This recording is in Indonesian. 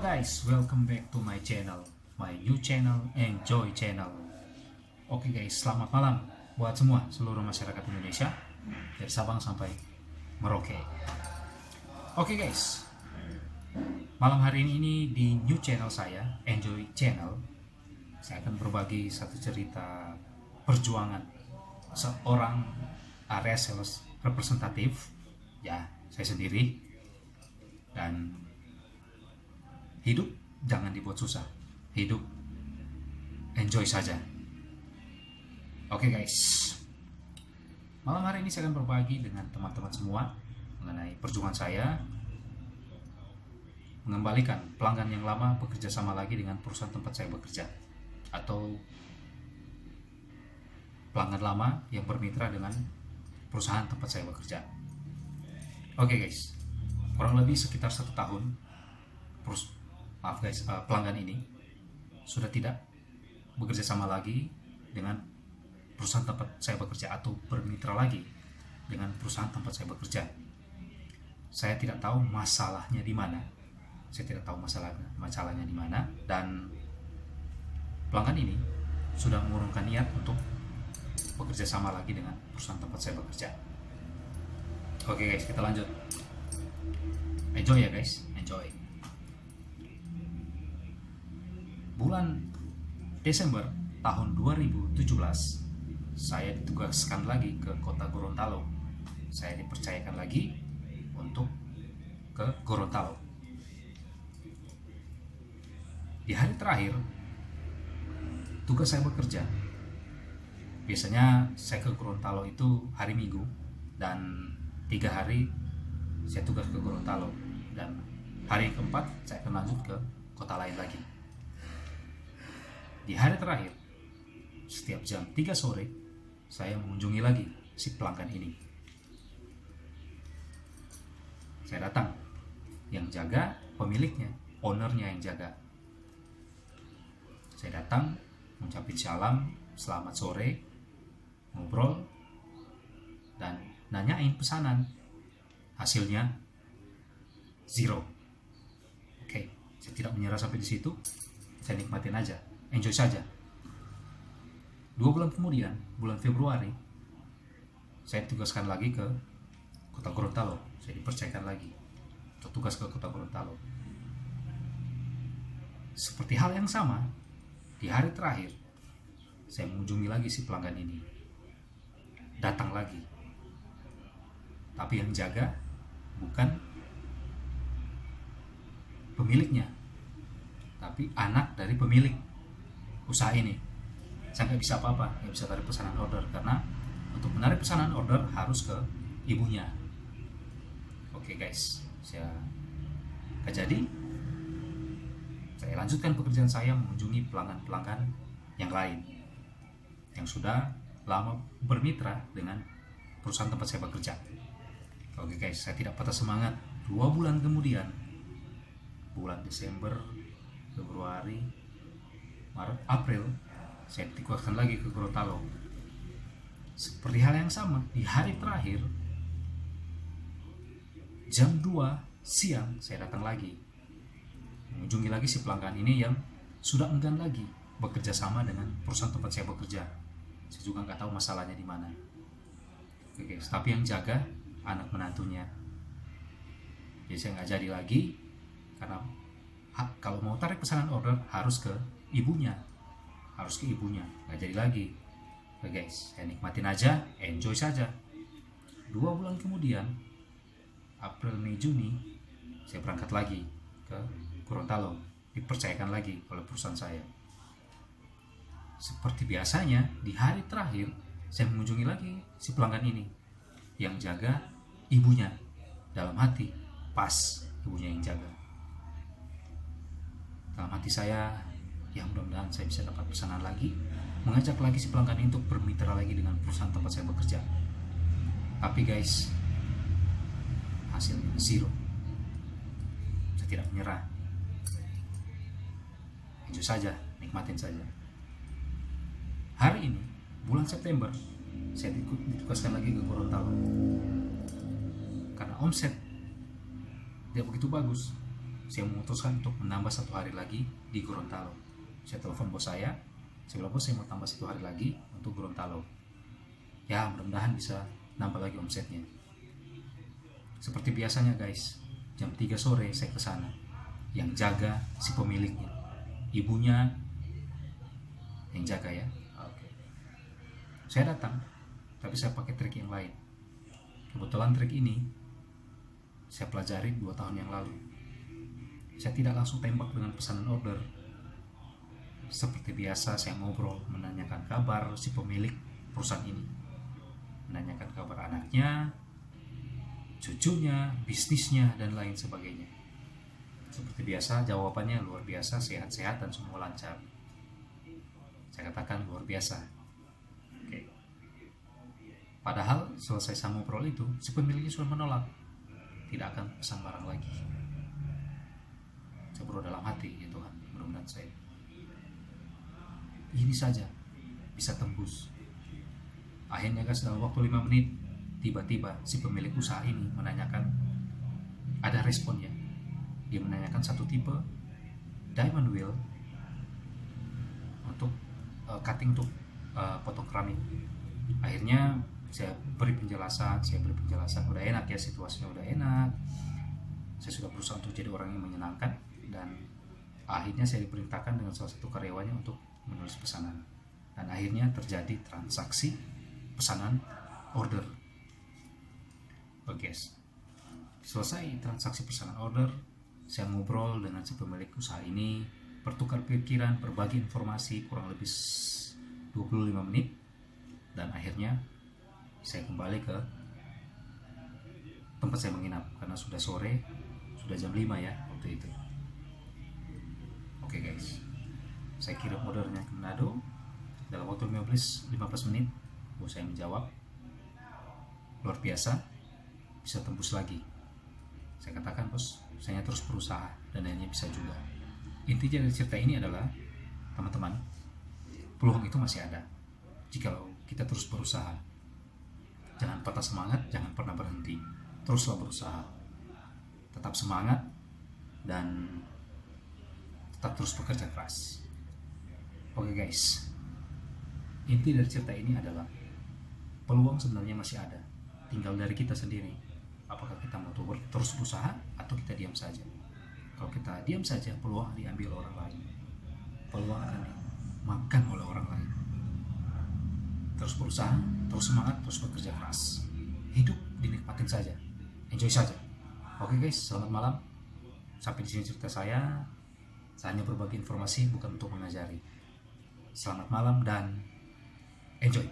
guys, welcome back to my channel, my new channel, Enjoy Channel. Oke guys, selamat malam buat semua seluruh masyarakat Indonesia dari Sabang sampai Merauke. Oke guys, malam hari ini di new channel saya, Enjoy Channel, saya akan berbagi satu cerita perjuangan seorang area sales representatif, ya saya sendiri. Dan hidup jangan dibuat susah, hidup enjoy saja. Oke guys, malam hari ini saya akan berbagi dengan teman-teman semua mengenai perjuangan saya mengembalikan pelanggan yang lama bekerja sama lagi dengan perusahaan tempat saya bekerja, atau pelanggan lama yang bermitra dengan perusahaan tempat saya bekerja. Oke guys, kurang lebih sekitar 1 tahun pelanggan ini sudah tidak bekerja sama lagi dengan perusahaan tempat saya bekerja atau bermitra lagi dengan perusahaan tempat saya bekerja. Saya tidak tahu masalahnya di mana. Masalahnya di mana, dan pelanggan ini sudah mengurungkan niat untuk bekerja sama lagi dengan perusahaan tempat saya bekerja. Oke guys, kita lanjut. Enjoy ya guys, enjoy. Bulan Desember tahun 2017, saya ditugaskan lagi ke kota Gorontalo. Saya dipercayakan lagi untuk ke Gorontalo. Di hari terakhir tugas saya bekerja, biasanya saya ke Gorontalo itu hari Minggu, dan 3 hari saya tugas ke Gorontalo, dan hari keempat saya akan lanjut ke kota lain lagi. Di hari terakhir, setiap jam 3 sore, saya mengunjungi lagi si pelanggan ini. Saya datang, yang jaga pemiliknya, ownernya yang jaga. Saya datang, mengucapkan salam, selamat sore, ngobrol, dan nanyain pesanan. Hasilnya 0. Oke, saya tidak menyerah sampai di situ. Saya nikmatin aja, enjoy saja. 2 bulan kemudian, bulan Februari, saya ditugaskan lagi ke kota Gorontalo. Saya dipercayakan lagi untuk tugas ke kota Gorontalo. Seperti hal yang sama, di hari terakhir, saya mengunjungi lagi si pelanggan ini. Datang lagi. Tapi yang jaga bukan pemiliknya, tapi anak dari pemilik usaha ini. Saya nggak bisa apa-apa, nggak bisa tarik pesanan order, karena untuk menarik pesanan order harus ke ibunya. Oke guys, saya jadi saya lanjutkan pekerjaan saya mengunjungi pelanggan-pelanggan yang lain yang sudah lama bermitra dengan perusahaan tempat saya bekerja. Oke guys, saya tidak patah semangat. 2 bulan kemudian, bulan Desember, Februari, Maret, April, saya ditugaskan lagi ke Gorontalo. Seperti hal yang sama, di hari terakhir, jam 2 siang, saya datang lagi, mengunjungi lagi si pelanggan ini yang sudah enggan lagi bekerja sama dengan perusahaan tempat saya bekerja. Saya juga nggak tahu masalahnya di mana. Oke guys, tapi yang jaga anak menantunya. Jadi saya nggak jadi lagi, karena kalau mau tarik pesanan order harus ke ibunya, nggak jadi lagi. Oke guys, saya nikmatin aja, enjoy saja. 2 bulan kemudian, April, Mei, Juni, saya berangkat lagi ke Gorontalo, dipercayakan lagi oleh perusahaan saya. Seperti biasanya, di hari terakhir saya mengunjungi lagi si pelanggan ini, yang jaga ibunya. Dalam hati, pas ibunya yang jaga. Dalam hati saya, ya mudah-mudahan saya bisa dapat pesanan lagi, mengajak lagi si pelanggan ini untuk bermitra lagi dengan perusahaan tempat saya bekerja. Tapi guys, hasilnya 0. Saya tidak menyerah, enjoy saja, nikmatin saja. Hari ini, bulan September, saya ditugaskan lagi ke Gorontalo. Karena omset tidak begitu bagus, saya memutuskan untuk menambah 1 hari lagi di Gorontalo. Saya telepon bos saya bilang, bos, saya mau tambah 1 hari lagi untuk Gorontalo. Ya, mudah-mudahan bisa nambah lagi omsetnya. Seperti biasanya guys, jam 3 sore saya ke sana. Yang jaga si pemiliknya, ibunya yang jaga ya. Oke. Saya datang, tapi saya pakai trik yang lain. Kebetulan trik ini saya pelajari 2 tahun yang lalu. Saya tidak langsung tembak dengan pesanan order. Seperti biasa saya ngobrol, menanyakan kabar si pemilik perusahaan ini, menanyakan kabar anaknya, cucunya, bisnisnya, dan lain sebagainya. Seperti biasa jawabannya luar biasa, sehat-sehat dan semua lancar. Saya katakan luar biasa. Oke. Padahal selesai saya ngobrol itu, si pemiliknya sudah menolak, tidak akan pesan barang lagi. Saya berdoa dalam hati, ya Tuhan, mudah-mudahan saya ini saja bisa tembus. Akhirnya guys, dalam waktu 5 menit tiba-tiba si pemilik usaha ini menanyakan, ada responnya. Dia menanyakan 1 tipe diamond wheel untuk cutting untuk potong keramik. Akhirnya saya beri penjelasan, udah enak ya, situasinya udah enak. Saya sudah berusaha untuk jadi orang yang menyenangkan, dan akhirnya saya diperintahkan dengan salah satu karyawannya untuk menulis pesanan, dan akhirnya terjadi transaksi pesanan order. Oke guys, selesai transaksi pesanan order, saya ngobrol dengan si pemilik usaha ini, bertukar pikiran, berbagi informasi kurang lebih 25 menit, dan akhirnya saya kembali ke tempat saya menginap karena sudah sore, sudah jam 5 ya waktu itu. Oke guys, saya kirim ordernya ke Manado. Dalam waktu 15 menit bos saya menjawab, luar biasa, bisa tembus lagi. Saya katakan, bos, saya terus berusaha dan akhirnya bisa juga. Intinya dari cerita ini adalah, teman-teman, peluang itu masih ada jika kita terus berusaha. Jangan patah semangat, jangan pernah berhenti, teruslah berusaha, tetap semangat, dan tetap terus bekerja keras. Oke guys, inti dari cerita ini adalah peluang sebenarnya masih ada, tinggal dari kita sendiri. Apakah kita mau terus berusaha atau kita diam saja? Kalau kita diam saja, peluang diambil orang lain, peluang akan dimakan oleh orang lain. Terus berusaha, terus semangat, terus bekerja keras. Hidup dinikmatin saja, enjoy saja. Oke guys, selamat malam. Sampai di sini cerita saya. Saya hanya berbagi informasi, bukan untuk mengajari. Selamat malam dan enjoy.